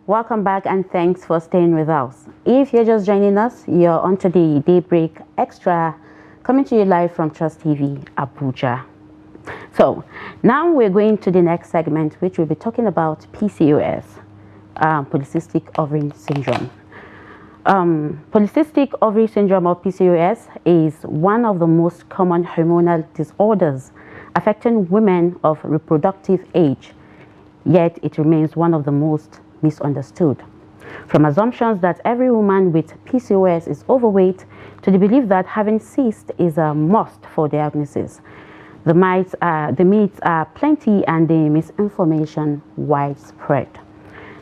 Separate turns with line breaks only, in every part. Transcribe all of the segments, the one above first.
Welcome back and thanks for staying with us. If you're just joining us, you're onto the Daybreak Extra coming to you live from Trust TV, Abuja. So now we're going to the next segment, which will be talking about PCOS, polycystic ovary syndrome. Polycystic ovary syndrome or PCOS is one of the most common hormonal disorders affecting women of reproductive age, yet it remains one of the most misunderstood. From assumptions that every woman with PCOS is overweight to the belief that having cysts is a must for diagnosis. The myths are plenty and the misinformation widespread.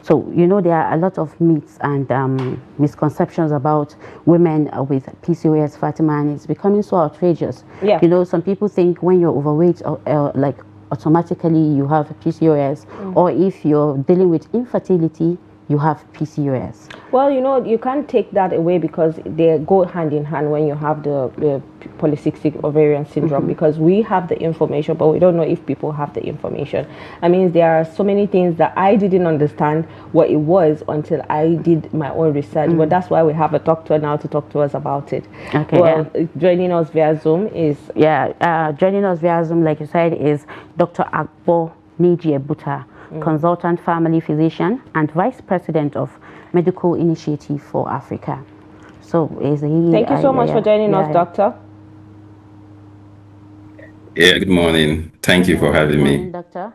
So, there are a lot of myths and misconceptions about women with PCOS, Fatima, and it's becoming so outrageous.
Yeah.
Some people think when you're overweight, like automatically you have PCOS, or if you're dealing with infertility, you have PCOS.
Well, you can't take that away because they go hand in hand when you have the polycystic ovarian syndrome, because we have the information, but we don't know if people have the information. I mean, there are so many things that I didn't understand what it was until I did my own research. But that's why we have a doctor now to talk to us about it.
Okay.
Well, joining us via Zoom is...
joining us via Zoom, like you said, is Dr. Agbor Neji-Ebuta, consultant family physician and vice president of Medical Initiative for Africa. So
thank you so much for joining us, doctor.
Yeah, good morning. Thank you for having me.
Doctor.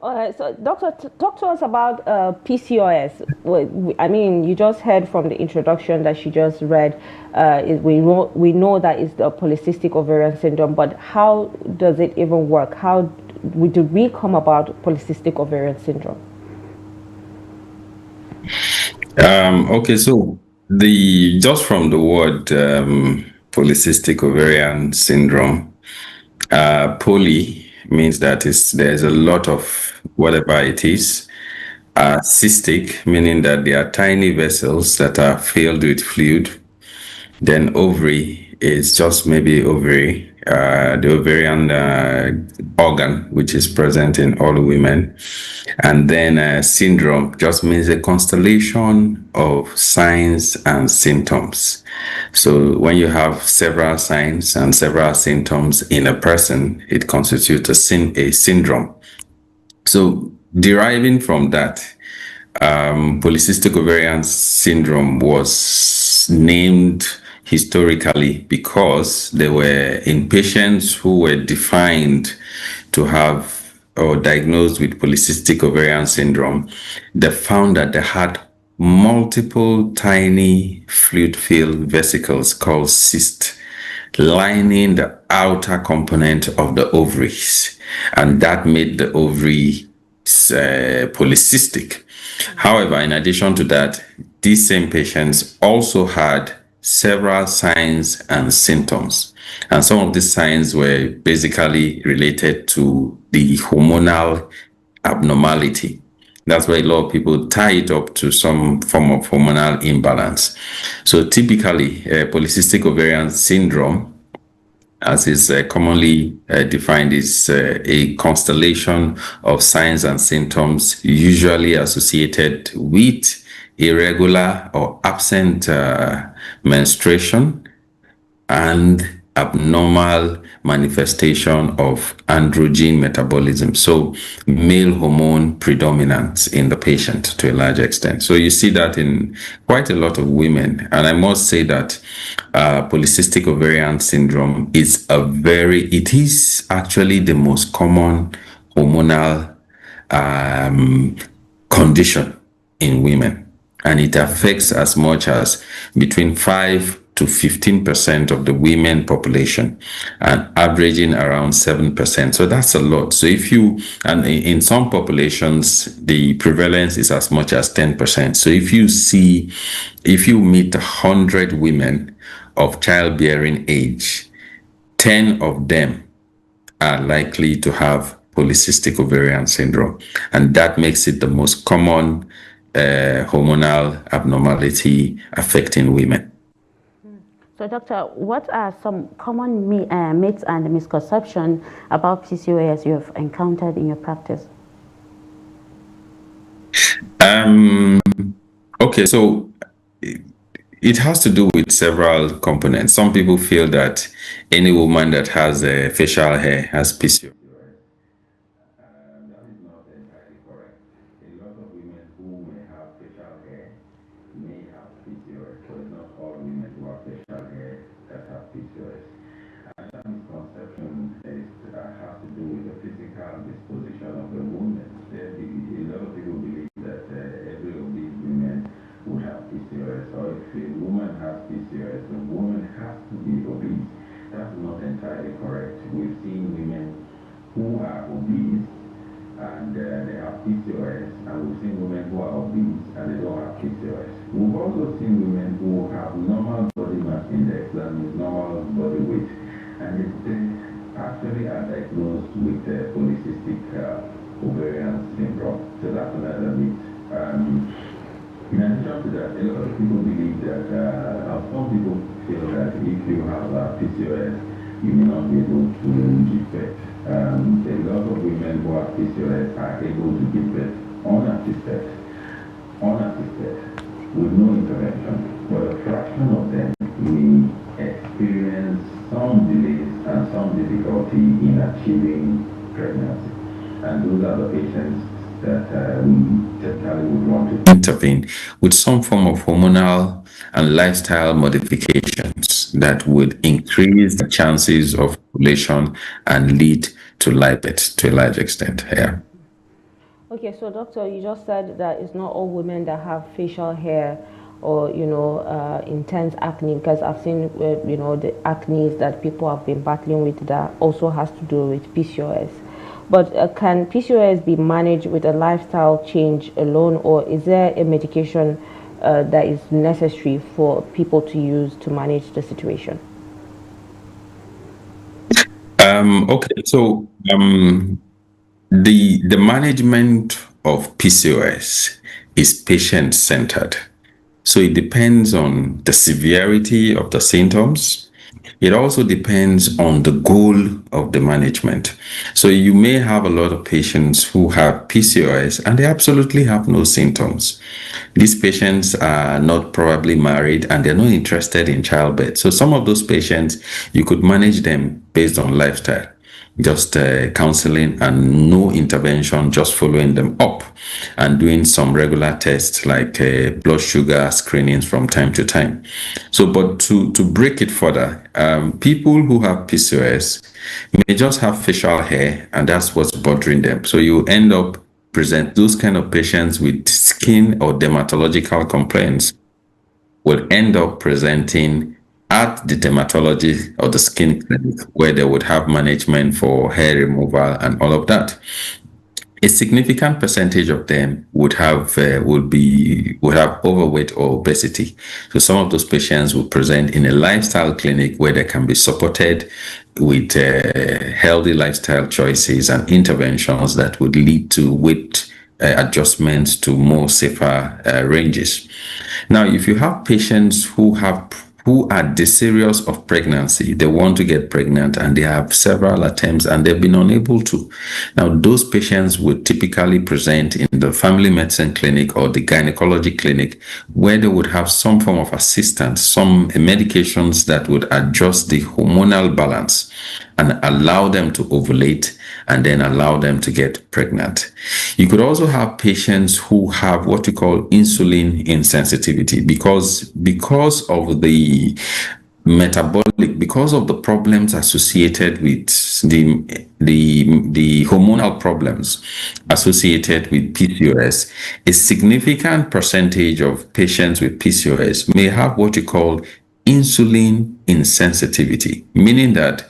All right, so doctor, talk to us about PCOS. Well, I mean, you just heard from the introduction that she just read. We know that it's the polycystic ovarian syndrome, but how does it even work? How did we come about polycystic ovarian syndrome?
Okay, so just from the word polycystic ovarian syndrome, poly means that there's a lot of whatever it is. Cystic, meaning that there are tiny vessels that are filled with fluid. Then ovary is just maybe ovary, the ovarian organ, which is present in all women. And then syndrome just means a constellation of signs and symptoms. So when you have several signs and several symptoms in a person, it constitutes a syndrome. So deriving from that, polycystic ovarian syndrome was named historically because they were in patients who were defined to have or diagnosed with polycystic ovarian syndrome. They found that they had multiple tiny fluid-filled vesicles called cysts lining the outer component of the ovaries, and that made the ovary polycystic. However, in addition to that, these same patients also had several signs and symptoms, and some of these signs were basically related to the hormonal abnormality. That's why a lot of people tie it up to some form of hormonal imbalance. So typically, polycystic ovarian syndrome, as is commonly defined, is a constellation of signs and symptoms usually associated with irregular or absent menstruation and abnormal manifestation of androgen metabolism. So male hormone predominance in the patient to a large extent. So you see that in quite a lot of women. And I must say that polycystic ovarian syndrome is actually the most common hormonal condition in women. And it affects as much as between 5 to 15% of the women population, and averaging around 7%. So that's a lot. So and in some populations, the prevalence is as much as 10%. So if you meet 100 women of childbearing age, 10 of them are likely to have polycystic ovarian syndrome. And that makes it the most common hormonal abnormality affecting women.
So, doctor, what are some common myths and misconceptions about PCOS you have encountered in your practice?
Um, okay, so it has to do with several components. Some people feel that any woman that has a facial hair has PCOS. That is not entirely correct. A lot of women who may have facial hair may have PCOS, but it's not all women who have facial hair that have PCOS. And that misconception has to do with the physical disposition of the woman. A lot of people believe that every obese woman would have PCOS, or if a woman has PCOS, the woman has to be obese. That's not entirely correct. We've seen women who are obese and they have PCOS, and we've seen women who are obese and they don't have PCOS. We've also seen women who have normal body mass index, that means normal body weight, and they actually are diagnosed with polycystic ovarian syndrome. So that's another myth. In addition to that, a lot of people believe that, some people feel that if you have PCOS, you may not be able to give birth. A lot of women who have PCOS are able to give birth unassisted, with no intervention. But a fraction of them will experience some delays and some difficulty in achieving pregnancy. And those are the patients that we typically would want to intervene with some form of hormonal and lifestyle modifications that would increase the chances of ovulation and lead to lipid to a large extent. Yeah.
Okay, so doctor, you just said that it's not all women that have facial hair or intense acne, because I've seen the acne that people have been battling with that also has to do with PCOS. But can PCOS be managed with a lifestyle change alone, or is there a medication that is necessary for people to use to manage the situation?
Okay, so the management of PCOS is patient-centered. So it depends on the severity of the symptoms. It also depends on the goal of the management. So you may have a lot of patients who have PCOS and they absolutely have no symptoms. These patients are not probably married and they're not interested in childbirth. So some of those patients, you could manage them based on lifestyle, just counseling and no intervention, just following them up and doing some regular tests like blood sugar screenings from time to time. So, but to break it further, people who have PCOS may just have facial hair and that's what's bothering them. So you end up present those kind of patients with skin or dermatological complaints will end up presenting at the dermatology or the skin clinic, where they would have management for hair removal and all of that. A significant percentage of them would have overweight or obesity. So some of those patients will present in a lifestyle clinic where they can be supported with healthy lifestyle choices and interventions that would lead to weight adjustments to more safer ranges. Now, if you have patients who are desirous of pregnancy, they want to get pregnant and they have several attempts and they've been unable to. Now, those patients would typically present in the family medicine clinic or the gynecology clinic, where they would have some form of assistance, some medications that would adjust the hormonal balance and allow them to ovulate and then allow them to get pregnant. You could also have patients who have what we call insulin insensitivity because of the because of the problems associated with the hormonal problems associated with PCOS. A significant percentage of patients with PCOS may have what you call insulin insensitivity, meaning that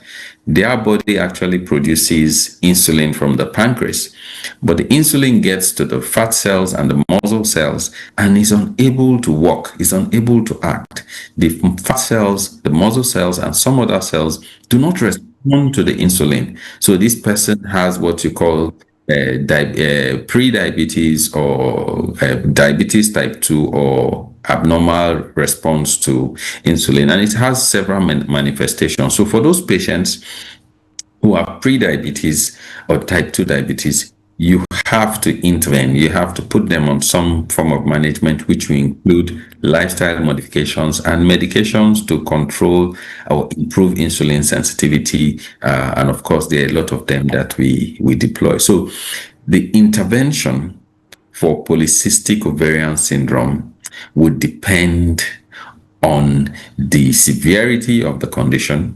their body actually produces insulin from the pancreas, but the insulin gets to the fat cells and the muscle cells and is unable to work, is unable to act. The fat cells, the muscle cells, and some other cells do not respond to the insulin. So this person has what you call pre-diabetes or diabetes type 2 or abnormal response to insulin, and it has several manifestations. So for those patients who have pre-diabetes or type 2 diabetes, you have to intervene. You have to put them on some form of management, which will include lifestyle modifications and medications to control or improve insulin sensitivity. And of course, there are a lot of them that we deploy. So the intervention for polycystic ovarian syndrome would depend on the severity of the condition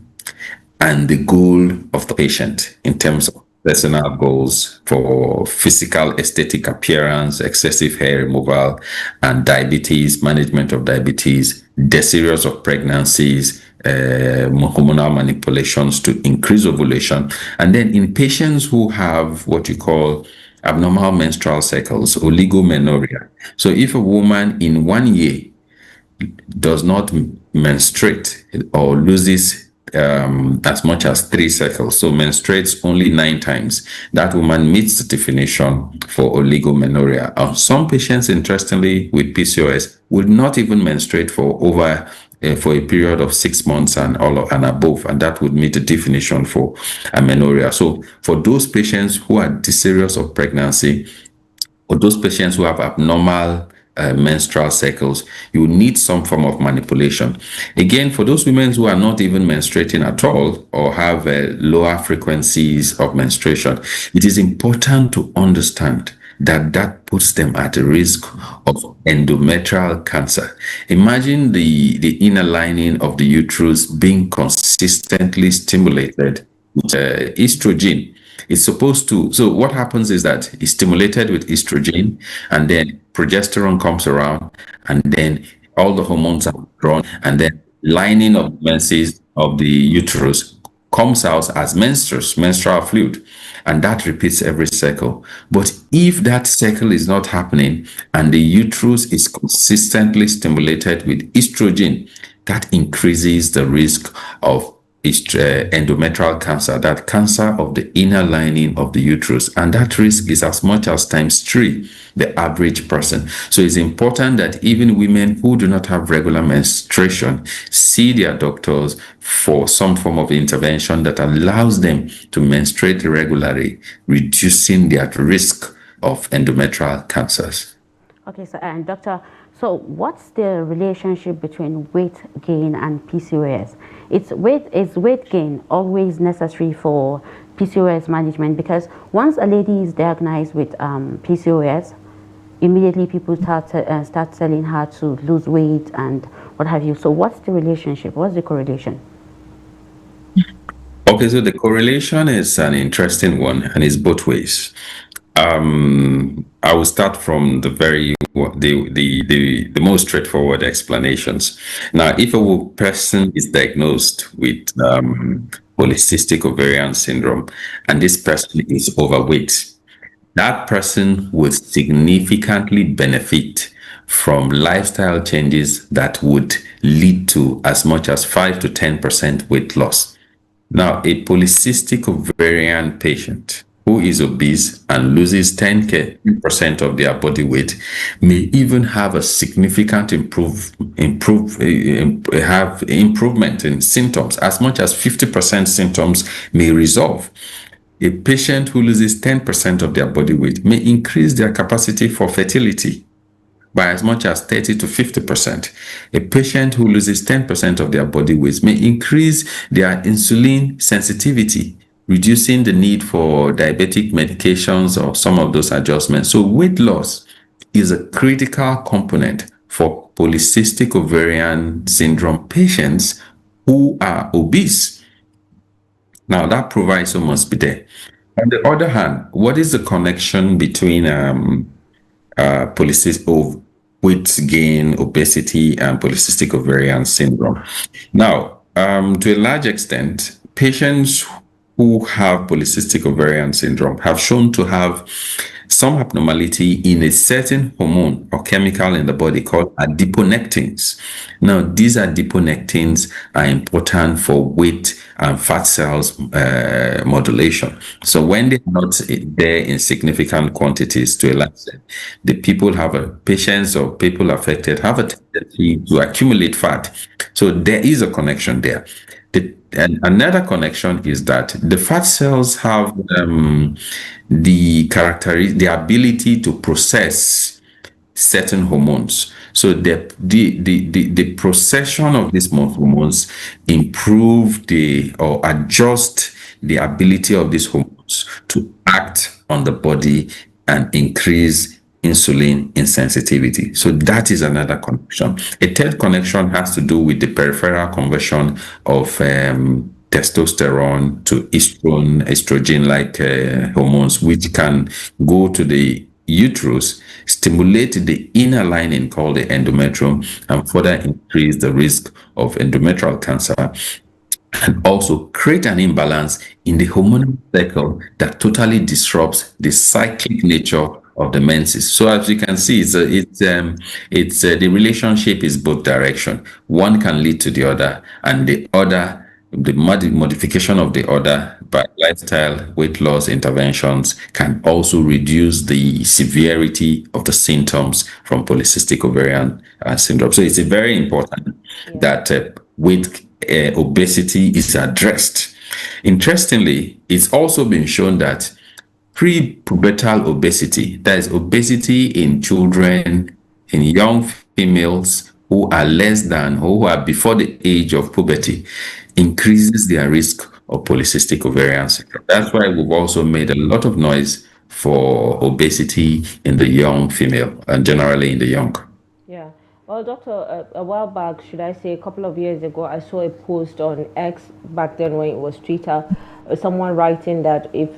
and the goal of the patient in terms of personal goals for physical aesthetic appearance, excessive hair removal, and diabetes, management of diabetes, the series of pregnancies, hormonal manipulations to increase ovulation. And then in patients who have what you call abnormal menstrual cycles, oligomenorrhea. So if a woman in 1 year does not menstruate or loses as much as 3 cycles, so menstruates only 9 times, that woman meets the definition for oligomenorrhea. Some patients, interestingly, with PCOS would not even menstruate for for a period of 6 months and above, and that would meet the definition for amenorrhea. So for those patients who are desirous of pregnancy, or those patients who have abnormal menstrual cycles, you need some form of manipulation. Again, for those women who are not even menstruating at all or have lower frequencies of menstruation, it is important to understand that puts them at a risk of endometrial cancer. Imagine the inner lining of the uterus being consistently stimulated with estrogen. It's supposed to, so what happens is that it's stimulated with estrogen, and then progesterone comes around, and then all the hormones are drawn, and then lining of the menses of the uterus comes out as menstrual fluid, and that repeats every cycle. But if that cycle is not happening and the uterus is consistently stimulated with estrogen, that increases the risk of endometrial cancer, that cancer of the inner lining of the uterus, and that risk is as much as ×3 the average person. So it's important that even women who do not have regular menstruation see their doctors for some form of intervention that allows them to menstruate regularly, reducing their risk of endometrial cancers.
Okay, so and doctor, so what's the relationship between weight gain and PCOS? Is weight gain always necessary for PCOS management? Because once a lady is diagnosed with PCOS, immediately people start telling her to lose weight and what have you. So what's the relationship? What's the correlation?
Okay, so the correlation is an interesting one, and it's both ways. I will start from the most straightforward explanations. Now, if a person is diagnosed with polycystic ovarian syndrome, and this person is overweight, that person would significantly benefit from lifestyle changes that would lead to as much as 5 to 10% weight loss. Now, a polycystic ovarian patient who is obese and loses 10% of their body weight may even have a significant improvement in symptoms. As much as 50% symptoms may resolve. A patient who loses 10% of their body weight may increase their capacity for fertility by as much as 30 to 50%. A patient who loses 10% of their body weight may increase their insulin sensitivity, reducing the need for diabetic medications or some of those adjustments. So weight loss is a critical component for polycystic ovarian syndrome patients who are obese. Now, that proviso must be there. On the other hand, what is the connection between polycystic weight gain, obesity, and polycystic ovarian syndrome? Now, to a large extent, patients who have polycystic ovarian syndrome have shown to have some abnormality in a certain hormone or chemical in the body called adiponectins. Now, these adiponectins are important for weight and fat cells modulation. So when they're not there in significant quantities to a large extent, the patients or people affected have a tendency to accumulate fat. So there is a connection there. And another connection is that the fat cells have the ability to process certain hormones. So the procession of these hormones improve the or adjust the ability of these hormones to act on the body and increase insulin insensitivity. So that is another connection. A third connection has to do with the peripheral conversion of testosterone to estrogen-like hormones, which can go to the uterus, stimulate the inner lining called the endometrium, and further increase the risk of endometrial cancer, and also create an imbalance in the hormonal cycle that totally disrupts the cyclic nature of the menses. So as you can see, the relationship is both direction. One can lead to the other, and the modification of the other by lifestyle weight loss interventions can also reduce the severity of the symptoms from polycystic ovarian syndrome. So it's very important that with obesity is addressed. Interestingly, it's also been shown that pre-pubertal obesity, that is obesity in children, in young females who are who are before the age of puberty, increases their risk of polycystic ovarian syndrome. That's why we've also made a lot of noise for obesity in the young female and generally in the young.
Yeah. Well, doctor, a while back, should I say a couple of years ago, I saw a post on X, back then when it was Twitter, someone writing that if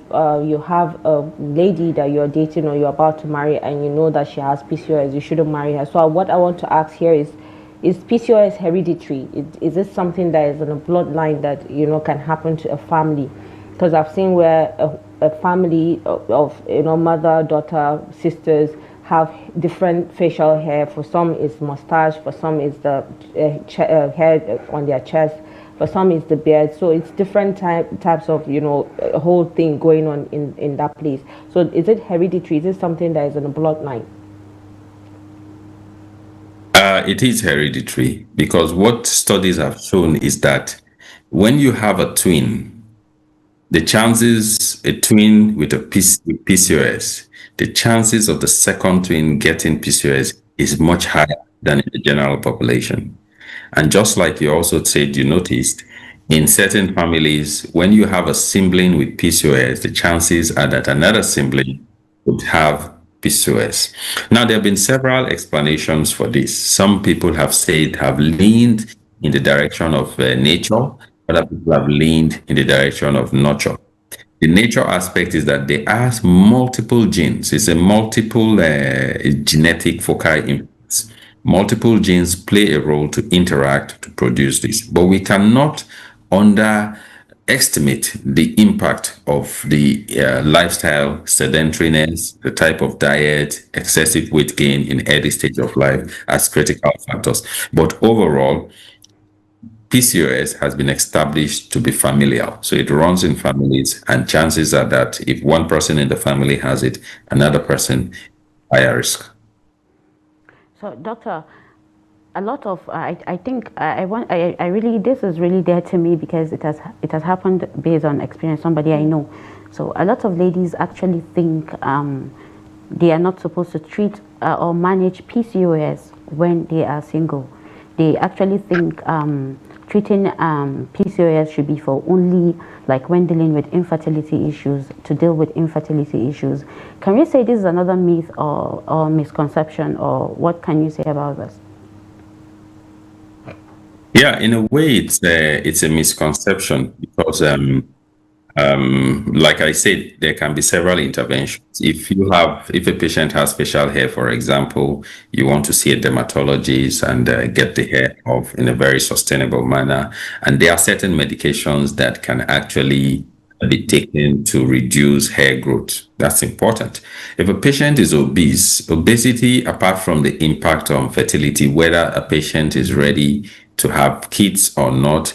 you have a lady that you're dating or you're about to marry and you know that she has PCOS, you shouldn't marry her. So what I want to ask here is PCOS hereditary? Is this something that is on a bloodline that, you know, can happen to a family? Because I've seen where a family of, you know, mother, daughter, sisters have different facial hair. For some it's mustache, for some it's the hair on their chest, for some it's the beard. So it's different types of, you know, a whole thing going on in that place. So is it hereditary? Is it something that is in the bloodline?
It is hereditary because what studies have shown is that when you have a twin, the chances, a twin with with PCOS, the chances of the second twin getting PCOS is much higher than in the general population. And just like you also said, you noticed in certain families, when you have a sibling with PCOS, the chances are that another sibling would have PCOS. Now, there have been several explanations for this. Some people have leaned in the direction of nature, other people have leaned in the direction of nurture. The nature aspect is that there are multiple genes. It's a multiple genetic foci influence. Multiple genes play a role to interact to produce this, but we cannot underestimate the impact of the lifestyle, sedentariness, the type of diet, excessive weight gain in early stage of life as critical factors. But overall, PCOS has been established to be familial. So it runs in families, and chances are that if one person in the family has it, another person higher risk.
So, doctor, a lot of I think I really, this is really dear to me because it has happened based on experience, somebody I know. So a lot of ladies actually think they are not supposed to treat or manage PCOS when they are single. They actually think treating PCOS should be for only like when dealing with infertility issues, to deal with infertility issues. Can you say this is another myth or misconception, or what can you say about this?
Yeah, in a way, it's a misconception because like I said, there can be several interventions. If a patient has facial hair, for example, you want to see a dermatologist and get the hair off in a very sustainable manner. And there are certain medications that can actually be taken to reduce hair growth. That's important. If a patient is obese, obesity, apart from the impact on fertility, whether a patient is ready to have kids or not,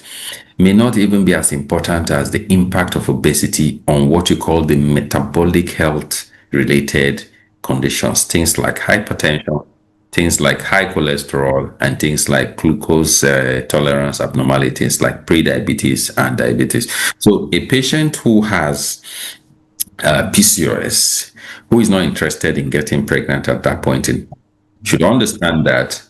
may not even be as important as the impact of obesity on what you call the metabolic health related conditions, things like hypertension, things like high cholesterol and things like glucose tolerance abnormalities like pre-diabetes and diabetes. So a patient who has PCOS, who is not interested in getting pregnant at that point in, should understand that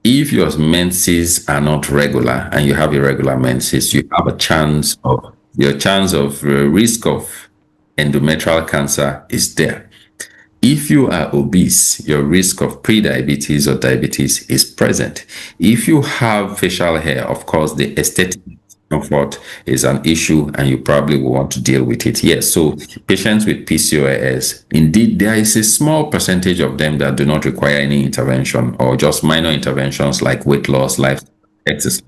if your menses are not regular and you have irregular menses, you have a chance of your chance of risk of endometrial cancer is there. If you are obese, your risk of pre-diabetes or diabetes is present. If you have facial hair, of course, the aesthetic comfort is an issue and you probably will want to deal with it. Yes, so patients with PCOS, indeed, there is a small percentage of them that do not require any intervention or just minor interventions like weight loss, lifestyle exercise.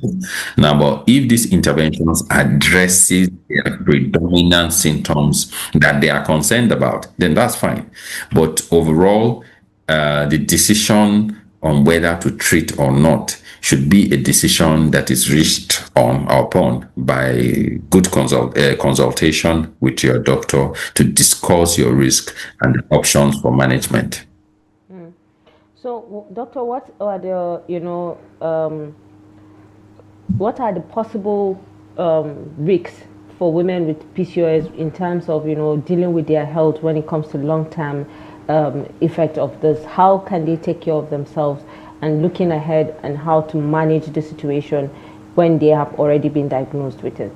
Now, but if these interventions addresses their predominant symptoms that they are concerned about, then that's fine. But overall, the decision on whether to treat or not should be a decision that is reached on or upon by good consultation with your doctor to discuss your risk and the options for management.
So, doctor, what are the what are the possible risks for women with PCOS in terms of dealing with their health when it comes to long-term effect of this? How can they take care of themselves and looking ahead and how to manage the situation when they have already been diagnosed with it?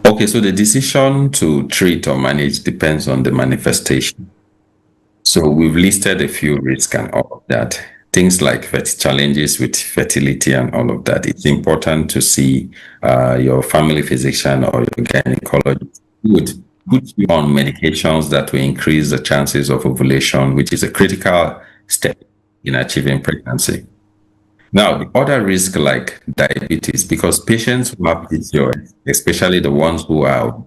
Okay, so the decision to treat or manage depends on the manifestation. So we've listed a few risks and all of that. Things like challenges with fertility and all of that. It's important to see your family physician or your gynecologist who would put you on medications that will increase the chances of ovulation, which is a critical step in achieving pregnancy. Now, the other risk like diabetes, because patients who have PCOS, especially the ones who have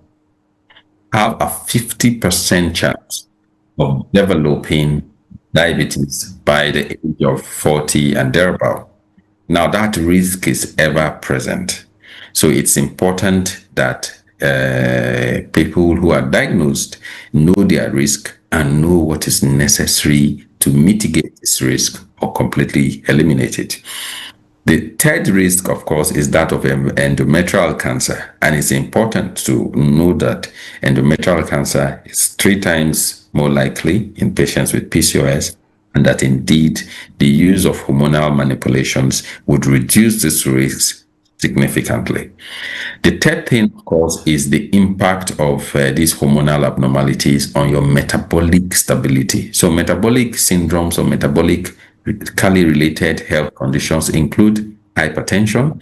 a 50% chance of developing diabetes by the age of 40 and thereabout. Now, that risk is ever present. So it's important that people who are diagnosed know their risk and know what is necessary to mitigate this risk or completely eliminate it. The third risk, of course, is that of endometrial cancer. And it's important to know that endometrial cancer is 3 times more likely in patients with PCOS, and that indeed the use of hormonal manipulations would reduce this risk significantly. The third thing, of course, is the impact of these hormonal abnormalities on your metabolic stability. So metabolic syndromes or metabolically related health conditions include hypertension,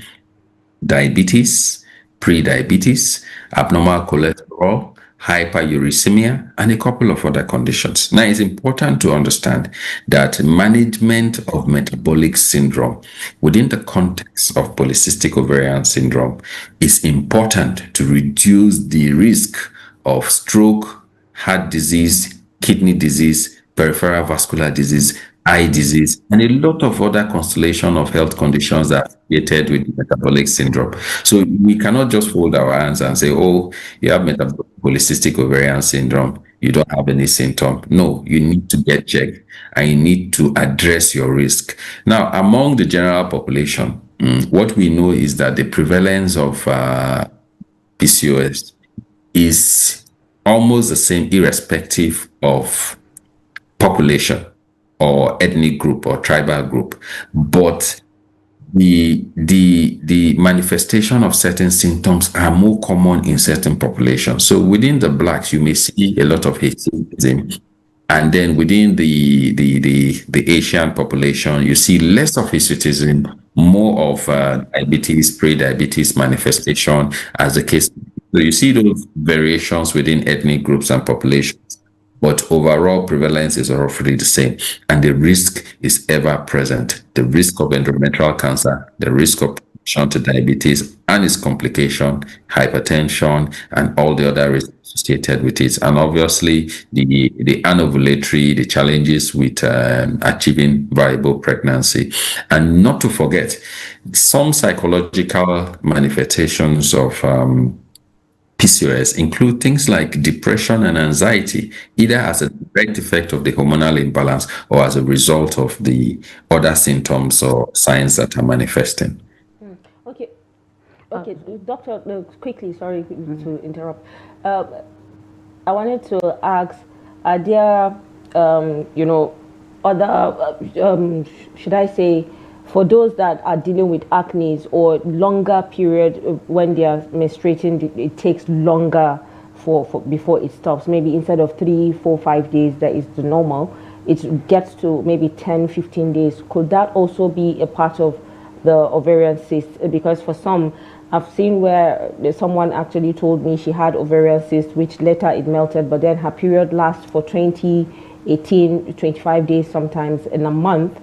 diabetes, pre-diabetes, abnormal cholesterol, hyperuricemia, and a couple of other conditions. Now, it's important to understand that management of metabolic syndrome within the context of polycystic ovarian syndrome is important to reduce the risk of stroke, heart disease, kidney disease, peripheral vascular disease, eye disease, and a lot of other constellation of health conditions that are associated with metabolic syndrome. So we cannot just fold our hands and say, oh, you have polycystic ovarian syndrome, you don't have any symptom. No, you need to get checked and you need to address your risk. Now, among the general population, what we know is that the prevalence of PCOS is almost the same irrespective of population or ethnic group or tribal group, but the manifestation of certain symptoms are more common in certain populations. So within the blacks, you may see a lot of hirsutism, and then within the Asian population, you see less of hirsutism, more of diabetes, pre-diabetes manifestation, as the case. So you see those variations within ethnic groups and populations, but overall prevalence is roughly the same, and the risk is ever present. The risk of endometrial cancer, the risk of progression to diabetes and its complication, hypertension, and all the other risks associated with it. And obviously, the anovulatory, the challenges with achieving viable pregnancy. And not to forget, some psychological manifestations of PCOS include things like depression and anxiety, either as a direct effect of the hormonal imbalance or as a result of the other symptoms or signs that are manifesting.
Okay. Okay, doctor, quickly, sorry to interrupt. I wanted to ask, are there, other, should I say, for those that are dealing with acne or longer period when they are menstruating, it takes longer for before it stops. Maybe instead of 3, 4, 5 days, that is the normal, it gets to maybe 10, 15 days. Could that also be a part of the ovarian cyst? Because for some, I've seen where someone actually told me she had ovarian cyst, which later it melted, but then her period lasts for 20, 18, 25 days, sometimes in a month.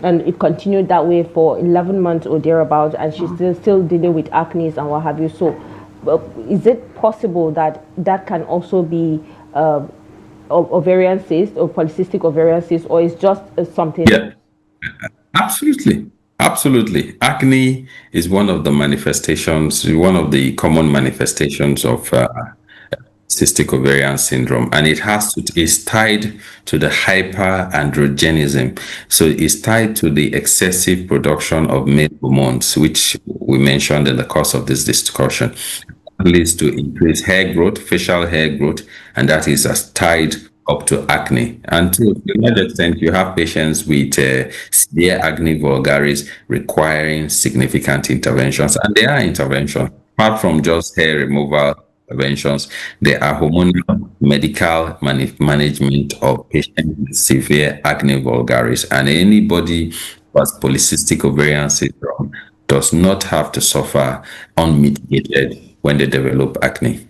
And it continued that way for 11 months or thereabouts, and she's still dealing with acne and what have you. So is it possible that that can also be ovarian cyst or polycystic ovarian cyst, or is just something?
Yeah, absolutely. Absolutely. Acne is one of the manifestations, one of the common manifestations of cystic ovarian syndrome, and is tied to the hyperandrogenism. So it's tied to the excessive production of male hormones, which we mentioned in the course of this discussion. Leads to increased hair growth, facial hair growth, and that is as tied up to acne. And to a large extent, you have patients with severe acne vulgaris requiring significant interventions, and there are interventions apart from just hair removal interventions. There are hormonal medical management of patients with severe acne vulgaris, and anybody who has polycystic ovarian syndrome does not have to suffer unmitigated when they develop acne.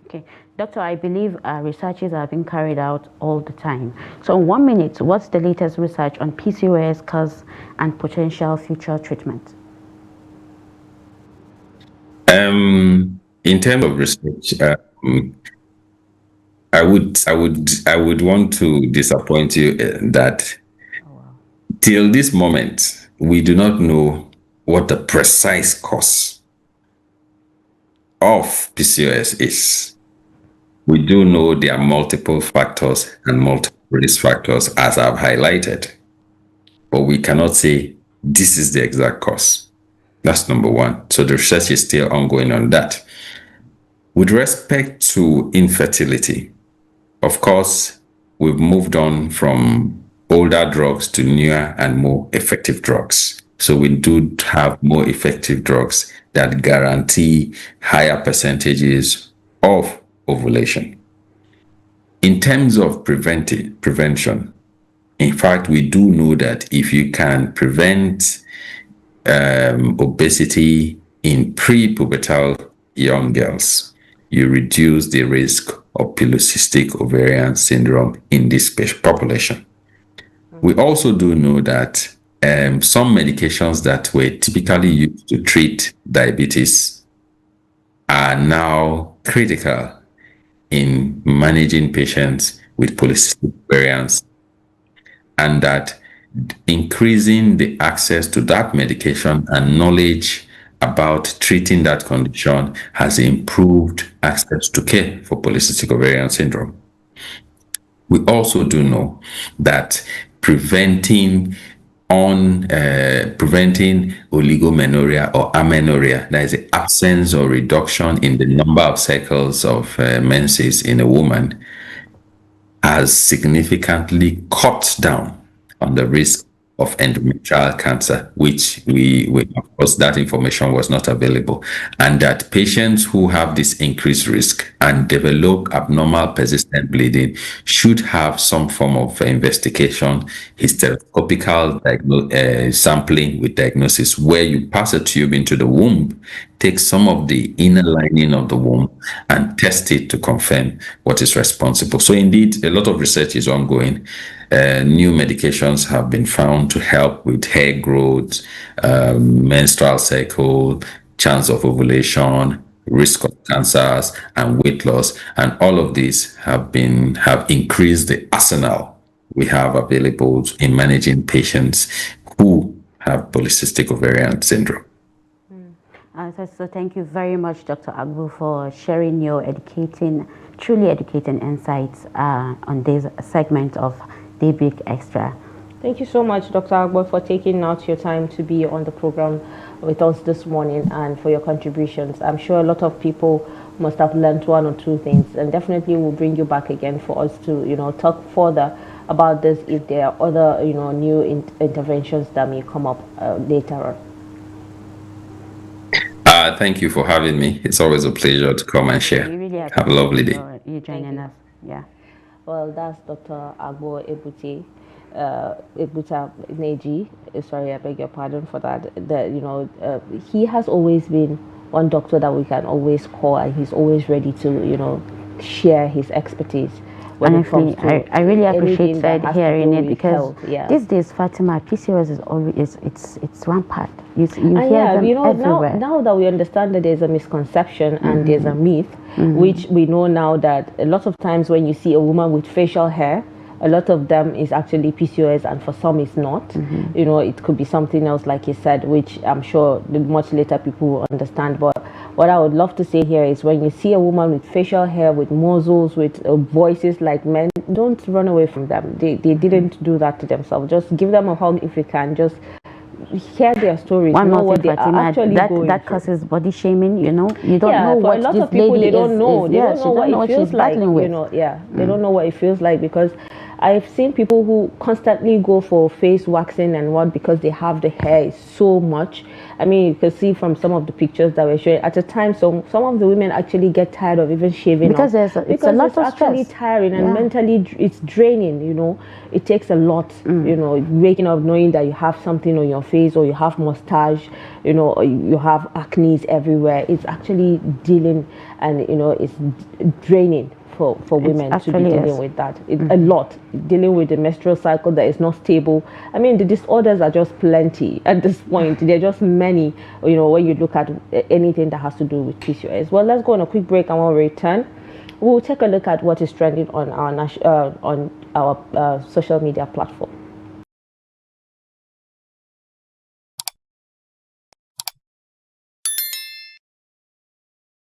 Okay, doctor, I believe researches are being carried out all the time. So in 1 minute, what's the latest research on PCOS cause and potential future treatment?
In terms of research, I would want to disappoint you that till this moment we do not know what the precise cause of PCOS is. We do know there are multiple factors and multiple risk factors, as I've highlighted, but we cannot say this is the exact cause. That's number one. So the research is still ongoing on that. With respect to infertility, of course, we've moved on from older drugs to newer and more effective drugs. So we do have more effective drugs that guarantee higher percentages of ovulation. In terms of prevention, in fact, we do know that if you can prevent obesity in pre-pubertal young girls, you reduce the risk of polycystic ovarian syndrome in this population. We also do know that some medications that were typically used to treat diabetes are now critical in managing patients with polycystic ovarian, and that increasing the access to that medication and knowledge about treating that condition has improved access to care for polycystic ovarian syndrome. We also do know that preventing oligomenorrhea or amenorrhea, that is the absence or reduction in the number of cycles of menses in a woman, has significantly cut down on the risk of endometrial cancer, which of course, that information was not available, and that patients who have this increased risk and develop abnormal persistent bleeding should have some form of investigation, hysteroscopical sampling with diagnosis, where you pass a tube into the womb, take some of the inner lining of the womb and test it to confirm what is responsible. So indeed, a lot of research is ongoing. New medications have been found to help with hair growth, menstrual cycle, chance of ovulation, risk of cancers, and weight loss. And all of these have increased the arsenal we have available in managing patients who have polycystic ovarian syndrome.
So thank you very much, Dr. Agbor, for sharing your truly educating insights on this segment of Daybreak Extra.
Thank you so much, Dr. Agbor, for taking out your time to be on the program with us this morning and for your contributions. I'm sure a lot of people must have learned one or two things, and definitely we'll bring you back again for us to, talk further about this if there are other, new interventions that may come up later on.
Thank you for having me. It's always a pleasure to come and share.
We really
have a lovely day.
You joining us. Yeah.
Well, that's Dr. Agbor Ebuta Neji. Sorry, I beg your pardon for that. He has always been one doctor that we can always call, and he's always ready to, share his expertise.
Honestly, I really appreciate hearing it, because
health,
these days, Fatima, PCOS is always it's one part. You hear them everywhere.
Now that we understand that there's a misconception and there's a myth, which we know now that a lot of times when you see a woman with facial hair, a lot of them is actually PCOS, and for some it's not. It could be something else, like you said, which I'm sure much later people will understand. But what I would love to say here is, when you see a woman with facial hair, with muzzles, with voices like men, don't run away from them. They didn't do that to themselves. Just give them a hug if you can. Just hear their stories.
One more
what
thing, Fatima,
are actually going
that causes body shaming. You don't know what
a lot
this
of people,
lady
they don't know. They don't know what it feels like. They don't know what it feels like, because I've seen people who constantly go for face waxing and what, because they have the hair so much. I mean, you can see from some of the pictures that we're showing at a time, some of the women actually get tired of even shaving
because it's a lot of
actually
stress.
tiring, and mentally it's draining. It takes a lot. Waking up knowing that you have something on your face, or you have mustache, or you have acne everywhere. It's actually dealing, and it's draining for women to be dealing with that. A lot, dealing with the menstrual cycle that is not stable. I mean, the disorders are just plenty at this point. They're just many, when you look at anything that has to do with PCOS. Well, let's go on a quick break, and when we return, we'll take a look at what is trending on our social media platform.